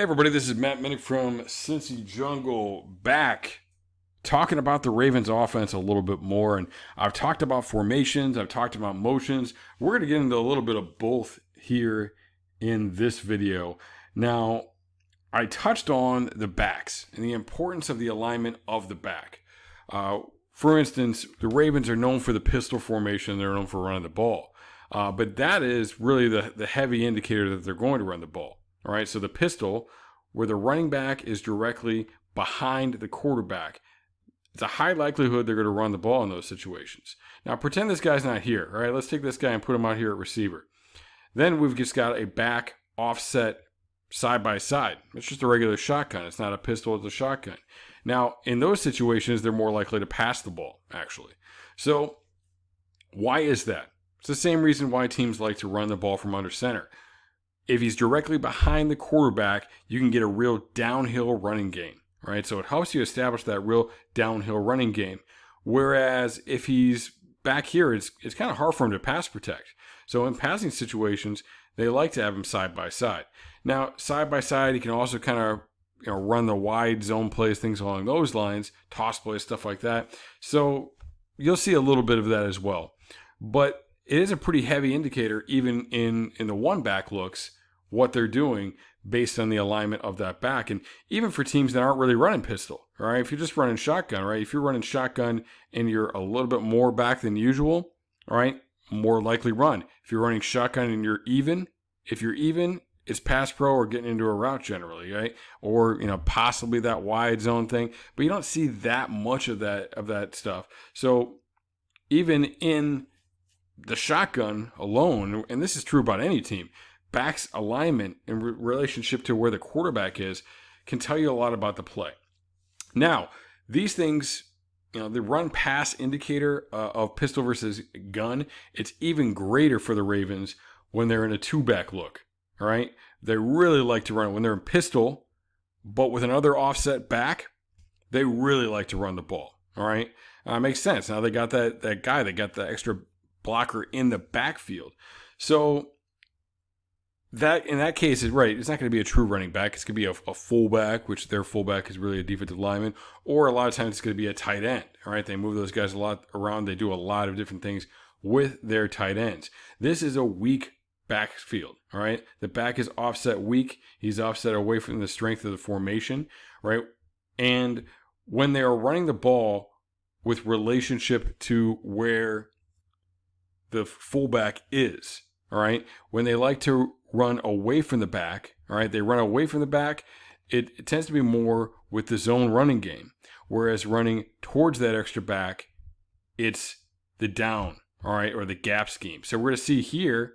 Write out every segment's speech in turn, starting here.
Hey everybody, this is Matt Minich from Cincy Jungle, back talking about the Ravens offense a little bit more. And I've talked about formations, I've talked about motions. We're going to get into a little bit of both here in this video. Now, I touched on the backs and the importance of the alignment of the back. For instance, the Ravens are known for the pistol formation, they're known for running the ball. But that is really the heavy indicator that they're going to run the ball. All right, so the pistol, where the running back is directly behind the quarterback, it's a high likelihood they're going to run the ball in those situations. Now, pretend this guy's not here. All right, let's take this guy and put him out here at receiver. Then we've just got a back offset side by side. It's just a regular shotgun. It's not a pistol, it's a shotgun. Now, in those situations, they're more likely to pass the ball, actually. So, why is that? It's the same reason why teams like to run the ball from under center. If he's directly behind the quarterback, you can get a real downhill running game, right? So it helps you establish that real downhill running game. Whereas if he's back here, it's kind of hard for him to pass protect. So in passing situations, they like to have him side by side. Now, side by side, he can also kind of run the wide zone plays, things along those lines, toss plays, stuff like that. So you'll see a little bit of that as well. But it is a pretty heavy indicator, even in the one back looks, what they're doing based on the alignment of that back. And even for teams that aren't really running pistol, all right, if you're just running shotgun, right, if you're running shotgun and you're a little bit more back than usual, all right, more likely run. If you're running shotgun and you're even, if you're even, it's pass pro or getting into a route generally, right? Or, possibly that wide zone thing, but you don't see that much of that stuff. So even in the shotgun alone, and this is true about any team, back's alignment in relationship to where the quarterback is can tell you a lot about the play. Now, these things, the run pass indicator of pistol versus gun, it's even greater for the Ravens when they're in a two back look. All right. They really like to run it when they're in pistol, but with another offset back, they really like to run the ball. All right. Makes sense. Now they got that guy, they got the extra blocker in the backfield. So that in that case is right. It's not going to be a true running back. It's going to be a fullback, which their fullback is really a defensive lineman, or a lot of times it's going to be a tight end. All right. They move those guys a lot around. They do a lot of different things with their tight ends. This is a weak backfield. All right. The back is offset weak. He's offset away from the strength of the formation. Right. And when they are running the ball with relationship to where the fullback is, all right, when they like to run away from the back, all right, they run away from the back, it tends to be more with the zone running game. Whereas running towards that extra back, it's the down, all right, or the gap scheme. So we're going to see here,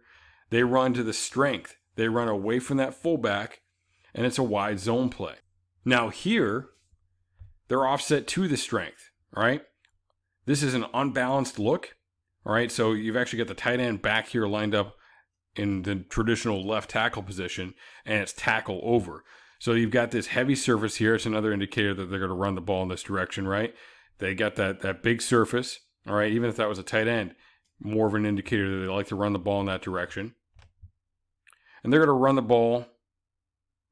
they run to the strength. They run away from that fullback, and it's a wide zone play. Now here, they're offset to the strength, all right? This is an unbalanced look, all right? So you've actually got the tight end back here lined up in the traditional left tackle position, and it's tackle over. So you've got this heavy surface here. It's another indicator that they're going to run the ball in this direction, right? They got that big surface, all right? Even if that was a tight end, more of an indicator that they like to run the ball in that direction. And they're going to run the ball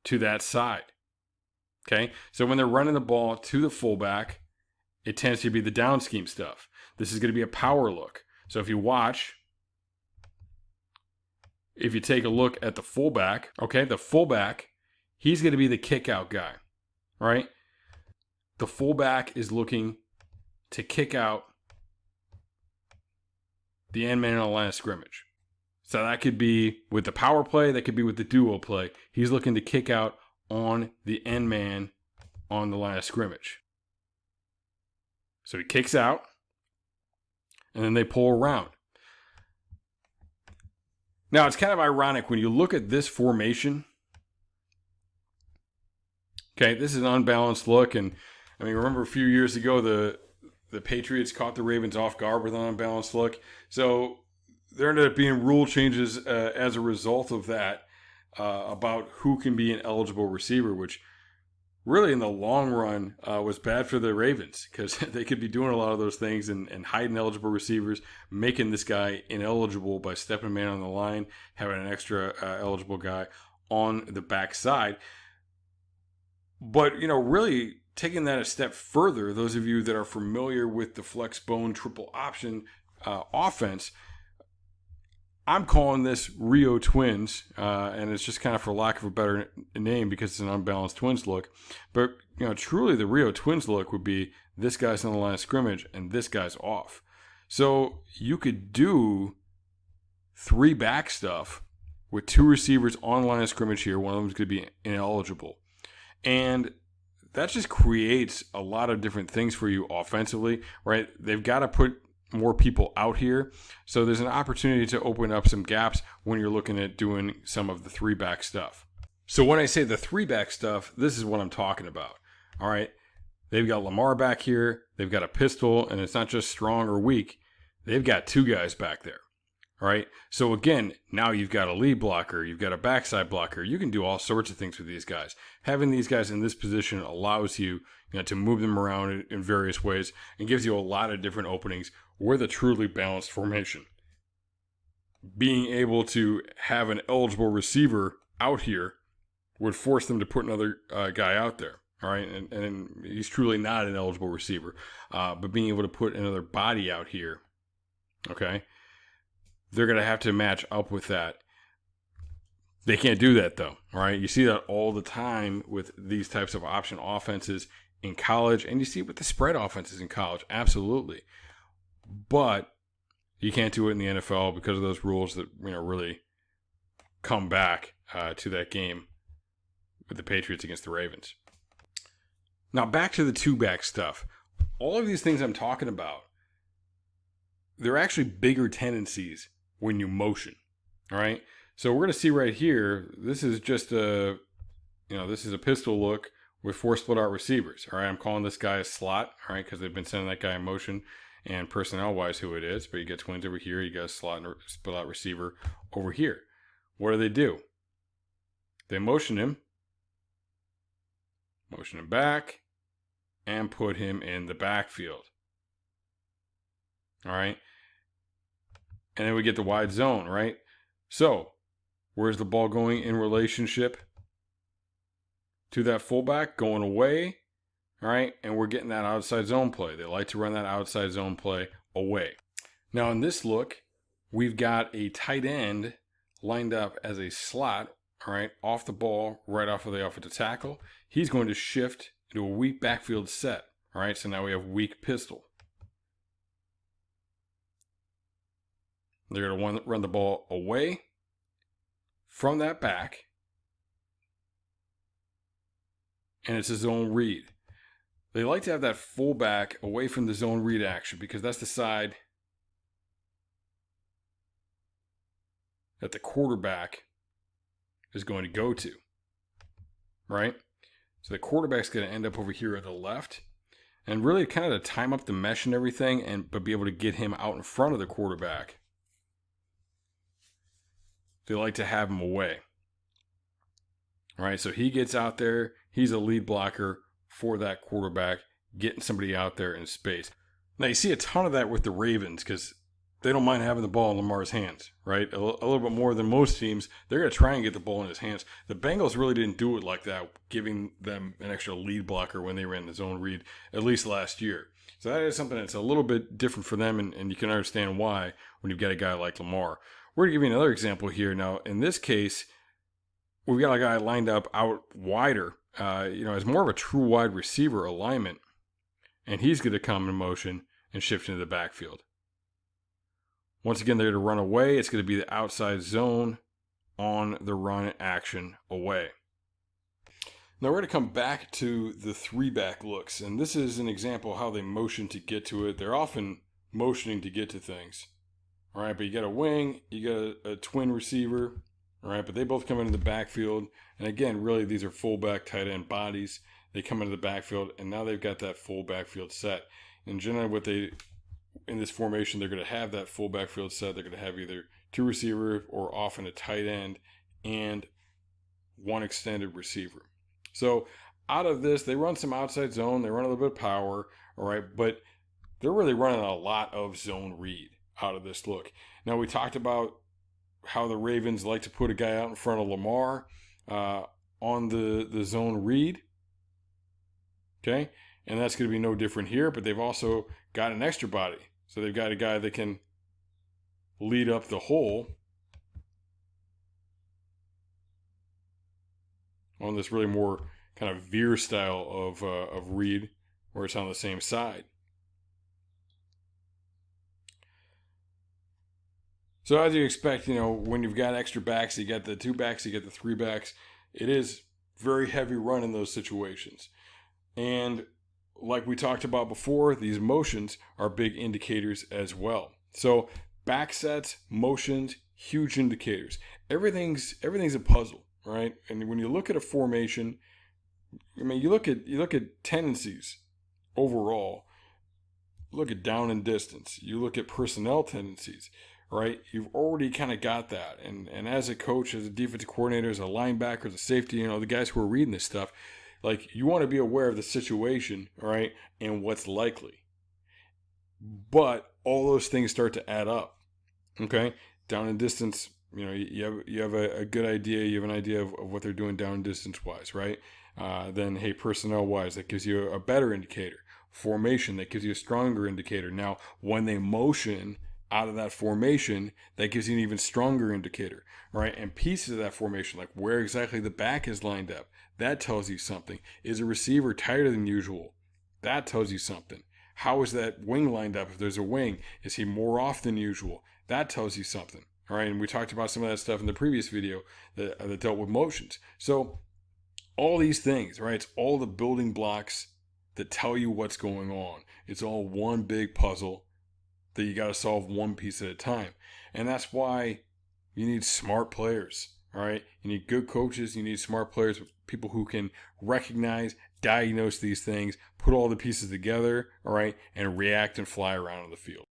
to that side, okay? So when they're running the ball to the fullback, it tends to be the down scheme stuff. This is going to be a power look. So if you watch, if you take a look at the fullback, okay, the fullback, he's going to be the kick out guy, right? The fullback is looking to kick out the end man on the line of scrimmage. So that could be with the power play, that could be with the duo play. He's looking to kick out on the end man on the line of scrimmage. So he kicks out, and then they pull around. Now, it's kind of ironic when you look at this formation. Okay, this is an unbalanced look. And, remember a few years ago, the Patriots caught the Ravens off guard with an unbalanced look. So there ended up being rule changes as a result of that about who can be an eligible receiver, which really in the long run was bad for the Ravens because they could be doing a lot of those things and hiding eligible receivers, making this guy ineligible by stepping a man on the line, having an extra eligible guy on the backside. But, really taking that a step further, those of you that are familiar with the flex bone triple option offense, I'm calling this Rio Twins, and it's just kind of for lack of a better name because it's an unbalanced Twins look. But, truly the Rio Twins look would be this guy's on the line of scrimmage and this guy's off. So you could do 3 back stuff with 2 receivers on line of scrimmage here. One of them is going to be ineligible. And that just creates a lot of different things for you offensively, right? They've got to put more people out here. So there's an opportunity to open up some gaps when you're looking at doing some of the 3 back stuff. So when I say the 3 back stuff, this is what I'm talking about. All right. They've got Lamar back here. They've got a pistol, and it's not just strong or weak. They've got 2 guys back there. All right. So again, now you've got a lead blocker. You've got a backside blocker. You can do all sorts of things with these guys. Having these guys in this position allows you, to move them around in various ways and gives you a lot of different openings with a truly balanced formation. Being able to have an eligible receiver out here would force them to put another guy out there. All right. And he's truly not an eligible receiver. But being able to put another body out here, okay, they're going to have to match up with that. They can't do that, though. All right. You see that all the time with these types of option offenses in college, and you see it with the spread offenses in college. Absolutely. But you can't do it in the NFL because of those rules that, really come back to that game with the Patriots against the Ravens. Now, back to the 2-back stuff. All of these things I'm talking about, they're actually bigger tendencies when you motion, all right? So we're going to see right here, this is just this is a pistol look with 4 split out receivers, all right? I'm calling this guy a slot, all right, because they've been sending that guy in motion and personnel-wise who it is, but you got twins over here, you got a slot and split out receiver over here. What do? They motion him back, and put him in the backfield, all right? And then we get the wide zone, right? So, where's the ball going in relationship to that fullback? Going away, all right? And we're getting that outside zone play. They like to run that outside zone play away. Now, in this look, we've got a tight end lined up as a slot, all right, off the ball, right off of the offensive tackle. He's going to shift into a weak backfield set, all right? So now we have weak pistol. They're going to run the ball away from that back. And it's a zone read. They like to have that fullback away from the zone read action because that's the side that the quarterback is going to go to. Right? So the quarterback's going to end up over here at the left. And really kind of to time up the mesh and everything, but be able to get him out in front of the quarterback. They like to have him away. All right, so he gets out there. He's a lead blocker for that quarterback, getting somebody out there in space. Now, you see a ton of that with the Ravens because they don't mind having the ball in Lamar's hands, right? A little bit more than most teams. They're going to try and get the ball in his hands. The Bengals really didn't do it like that, giving them an extra lead blocker when they ran the zone read, at least last year. So that is something that's a little bit different for them, and you can understand why when you've got a guy like Lamar. We're going to give you another example here. Now, in this case, we've got a guy lined up out wider, as more of a true wide receiver alignment, and he's going to come in motion and shift into the backfield. Once again, they're going to run away. It's going to be the outside zone on the run action away. Now we're going to come back to the 3-back looks, and this is an example of how they motion to get to it. They're often motioning to get to things. All right, but you got a wing, you got a twin receiver, all right, but they both come into the backfield. And again, really, these are fullback tight end bodies. They come into the backfield, and now they've got that full backfield set. And generally, in this formation, they're going to have that full backfield set. They're going to have either 2 receivers or often a tight end and 1 extended receiver. So out of this, they run some outside zone. They run a little bit of power, all right, but they're really running a lot of zone read out of this look. Now, we talked about how the Ravens like to put a guy out in front of Lamar on the zone read. Okay. And that's going to be no different here, but they've also got an extra body. So they've got a guy that can lead up the hole on this really more kind of veer style of read, where it's on the same side. So as you expect, when you've got extra backs, you got the 2 backs, you get the 3 backs. It is very heavy run in those situations. And like we talked about before, these motions are big indicators as well. So back sets, motions, huge indicators. Everything's a puzzle, right? And when you look at a formation, you look at tendencies overall. Look at down and distance. You look at personnel tendencies, right? You've already kind of got that. And as a coach, as a defensive coordinator, as a linebacker, as a safety, the guys who are reading this stuff, like, you want to be aware of the situation, right, and what's likely. But all those things start to add up. Okay, down and distance. You have a good idea. You have an idea of what they're doing down and distance wise, right? Then, hey, personnel wise, that gives you a better indicator. Formation, that gives you a stronger indicator. Now, when they motion out of that formation, that gives you an even stronger indicator, right? And pieces of that formation, like where exactly the back is lined up, that tells you something. Is a receiver tighter than usual? That tells you something. How is that wing lined up? If there's a wing, is he more off than usual? That tells you something. All right, and we talked about some of that stuff in the previous video that dealt with motions. So all these things, right? It's all the building blocks that tell you what's going on. It's all one big puzzle that you got to solve one piece at a time. And that's why you need smart players. All right, you need good coaches. You need smart players, people who can recognize, diagnose these things, put all the pieces together. All right, and react and fly around on the field.